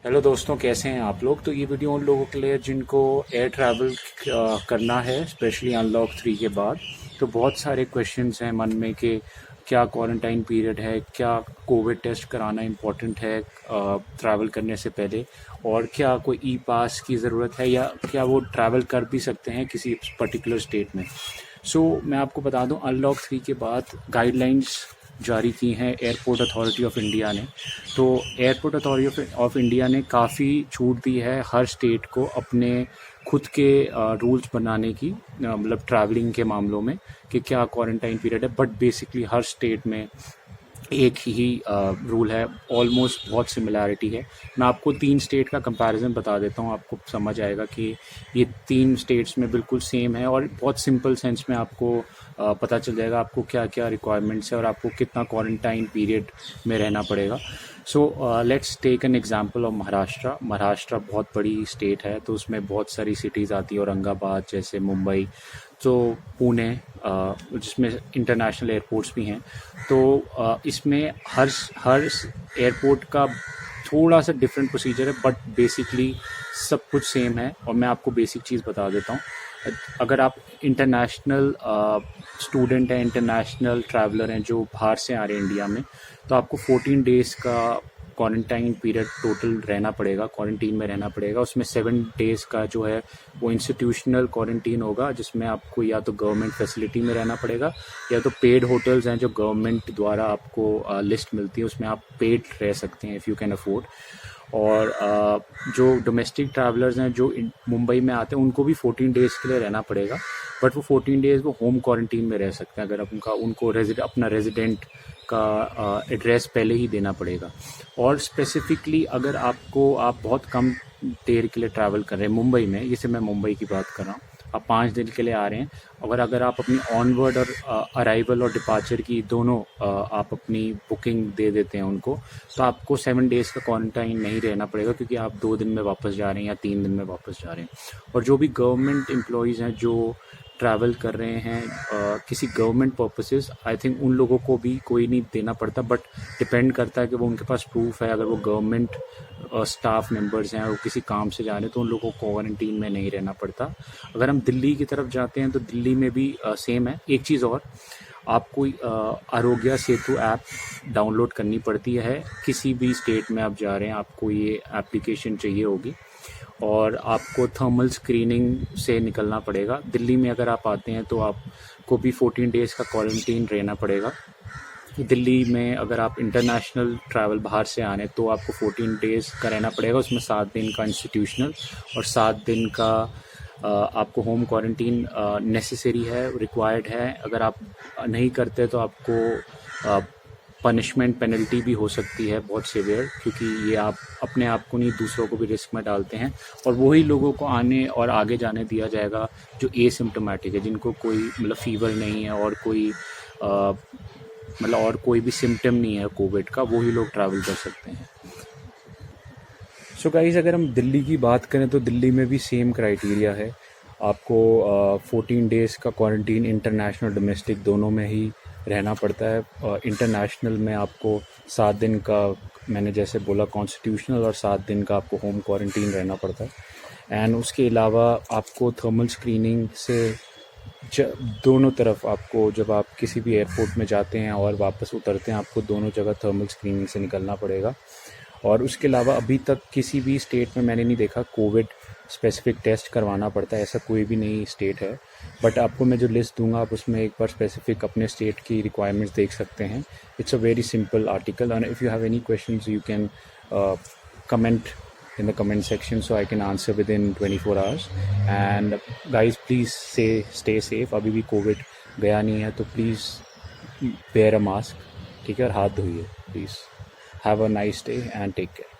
Hello दोस्तों, कैसे हैं आप लोग। तो ये वीडियो उन लोगों के लिए जिनको एयर ट्रैवल करना है, स्पेशली अनलॉक 3 के बाद। तो बहुत सारे क्वेश्चंस हैं मन में कि क्या क्वारंटाइन पीरियड है, क्या कोविड टेस्ट कराना इम्पोर्टेंट है ट्रैवल करने से पहले, और क्या कोई ई पास की ज़रूरत है, या क्या वो ट्रैवल कर भी सकते हैं किसी पर्टिकुलर स्टेट में। मैं आपको बता दूं, अनलॉक 3 के बाद गाइडलाइंस जारी की हैं एयरपोर्ट अथॉरिटी ऑफ इंडिया ने। तो एयरपोर्ट अथॉरिटी ऑफ इंडिया ने काफ़ी छूट दी है हर स्टेट को अपने खुद के रूल्स बनाने की, मतलब ट्रैवलिंग के मामलों में, कि क्या क्वारंटाइन पीरियड है। बट बेसिकली हर स्टेट में एक ही रूल है, ऑलमोस्ट बहुत सिमिलैरिटी है। मैं आपको 3 स्टेट का कंपैरिजन बता देता हूँ, आपको समझ आएगा कि ये 3 स्टेट्स में बिल्कुल सेम है, और बहुत सिंपल सेंस में आपको पता चल जाएगा आपको क्या क्या रिक्वायरमेंट्स है और आपको कितना क्वारंटाइन पीरियड में रहना पड़ेगा। Let's take an example of Maharashtra. Maharashtra बहुत बड़ी स्टेट है, तो उसमें बहुत सारी सिटीज़ आती है, औरंगाबाद जैसे, मुंबई, तो पुणे, जिसमें इंटरनेशनल एयरपोर्ट्स भी हैं। तो इसमें हर एयरपोर्ट का थोड़ा सा डिफरेंट प्रोसीजर है, बट बेसिकली सब कुछ सेम है। और मैं आपको बेसिक चीज़ बता देता हूँ। अगर आप इंटरनेशनल स्टूडेंट हैं, इंटरनेशनल ट्रैवलर हैं जो बाहर से आ रहे हैं इंडिया में, तो आपको 14 डेज़ का क्वारंटाइन पीरियड टोटल रहना पड़ेगा, क्वारंटीन में रहना पड़ेगा। उसमें 7 डेज़ का जो है वो इंस्टीट्यूशनल क्वारंटीन होगा, जिसमें आपको या तो गवर्नमेंट फैसिलिटी में रहना पड़ेगा, या तो पेड होटल्स हैं जो गवर्नमेंट द्वारा आपको लिस्ट मिलती है, उसमें आप पेड रह सकते हैं इफ़ यू कैन अफोर्ड। और जो डोमेस्टिक ट्रैवलर्स हैं जो मुंबई में आते हैं, उनको भी 14 डेज़ के लिए रहना पड़ेगा, बट वो 14 डेज़ वो होम क्वारंटीन में रह सकते हैं, अगर उनको अपना रेजिडेंट का एड्रेस पहले ही देना पड़ेगा। और स्पेसिफिकली अगर आप बहुत कम देर के लिए ट्रैवल कर रहे हैं मुंबई में, जैसे मैं मुंबई की बात कर रहा हूँ, आप 5 दिन के लिए आ रहे हैं, अगर आप अपनी ऑनवर्ड और अराइवल और डिपार्चर की दोनों आप अपनी बुकिंग दे देते हैं उनको, तो आपको 7 डेज़ का क्वारंटाइन नहीं रहना पड़ेगा, क्योंकि आप 2 दिन में वापस जा रहे हैं या 3 दिन में वापस जा रहे हैं। और जो भी गवर्नमेंट एम्प्लॉयज़ हैं जो ट्रैवल कर रहे हैं किसी गवर्नमेंट पर्पसेस, आई थिंक उन लोगों को भी कोई नहीं देना पड़ता, बट डिपेंड करता है कि वो उनके पास प्रूफ है। अगर वो गवर्नमेंट स्टाफ मेंबर्स हैं और वो किसी काम से जा रहे हैं, तो उन लोगों को क्वारंटीन में नहीं रहना पड़ता। अगर हम दिल्ली की तरफ जाते हैं तो दिल्ली में भी सेम है। एक चीज़ और, आपको आरोग्य सेतु ऐप डाउनलोड करनी पड़ती है। किसी भी स्टेट में आप जा रहे हैं, आपको ये एप्लीकेशन चाहिए होगी, और आपको थर्मल स्क्रीनिंग से निकलना पड़ेगा। दिल्ली में अगर आप आते हैं तो आपको भी 14 डेज़ का क्वारंटीन रहना पड़ेगा। दिल्ली में अगर आप इंटरनेशनल ट्रैवल बाहर से आ रहे हैं तो आपको 14 डेज़ का रहना पड़ेगा, उसमें 7 दिन का इंस्टीट्यूशनल और 7 दिन का आपको होम क्वारंटीन नेसेसरी है, रिक्वायर्ड है। अगर आप नहीं करते तो आपको पनिशमेंट पेनल्टी भी हो सकती है, बहुत सीवियर, क्योंकि ये आप अपने आप को नहीं दूसरों को भी रिस्क में डालते हैं। और वही लोगों को आने और आगे जाने दिया जाएगा जो एसिम्प्टोमेटिक है, जिनको कोई मतलब फीवर नहीं है और कोई और कोई भी सिम्टम नहीं है कोविड का, वही लोग ट्रैवल कर सकते हैं। गाइस, अगर हम दिल्ली की बात करें तो दिल्ली में भी सेम क्राइटेरिया है। आपको 14 डेज़ का क्वारंटीन इंटरनेशनल डोमेस्टिक दोनों में ही रहना पड़ता है। इंटरनेशनल में आपको 7 दिन का, मैंने जैसे बोला, कॉन्स्टिट्यूशनल, और 7 दिन का आपको होम क्वारंटीन रहना पड़ता है। एंड उसके अलावा आपको थर्मल स्क्रीनिंग से दोनों तरफ, आपको जब आप किसी भी एयरपोर्ट में जाते हैं और वापस उतरते हैं, आपको दोनों जगह थर्मल स्क्रीनिंग से निकलना पड़ेगा। और उसके अलावा अभी तक किसी भी स्टेट में मैंने नहीं देखा कोविड स्पेसिफिक टेस्ट करवाना पड़ता है, ऐसा कोई भी नहीं स्टेट है। बट आपको मैं जो लिस्ट दूंगा, आप उसमें एक बार स्पेसिफिक अपने स्टेट की रिक्वायरमेंट्स देख सकते हैं। It's a very simple article, and if you have any questions you can comment in the comment section, so I can answer within 24 hours. And guys, please stay safe. अभी भी Covid गया नहीं है, तो please wear a mask, ठीक है, और हाथ धोइए please. Have a nice day and take care.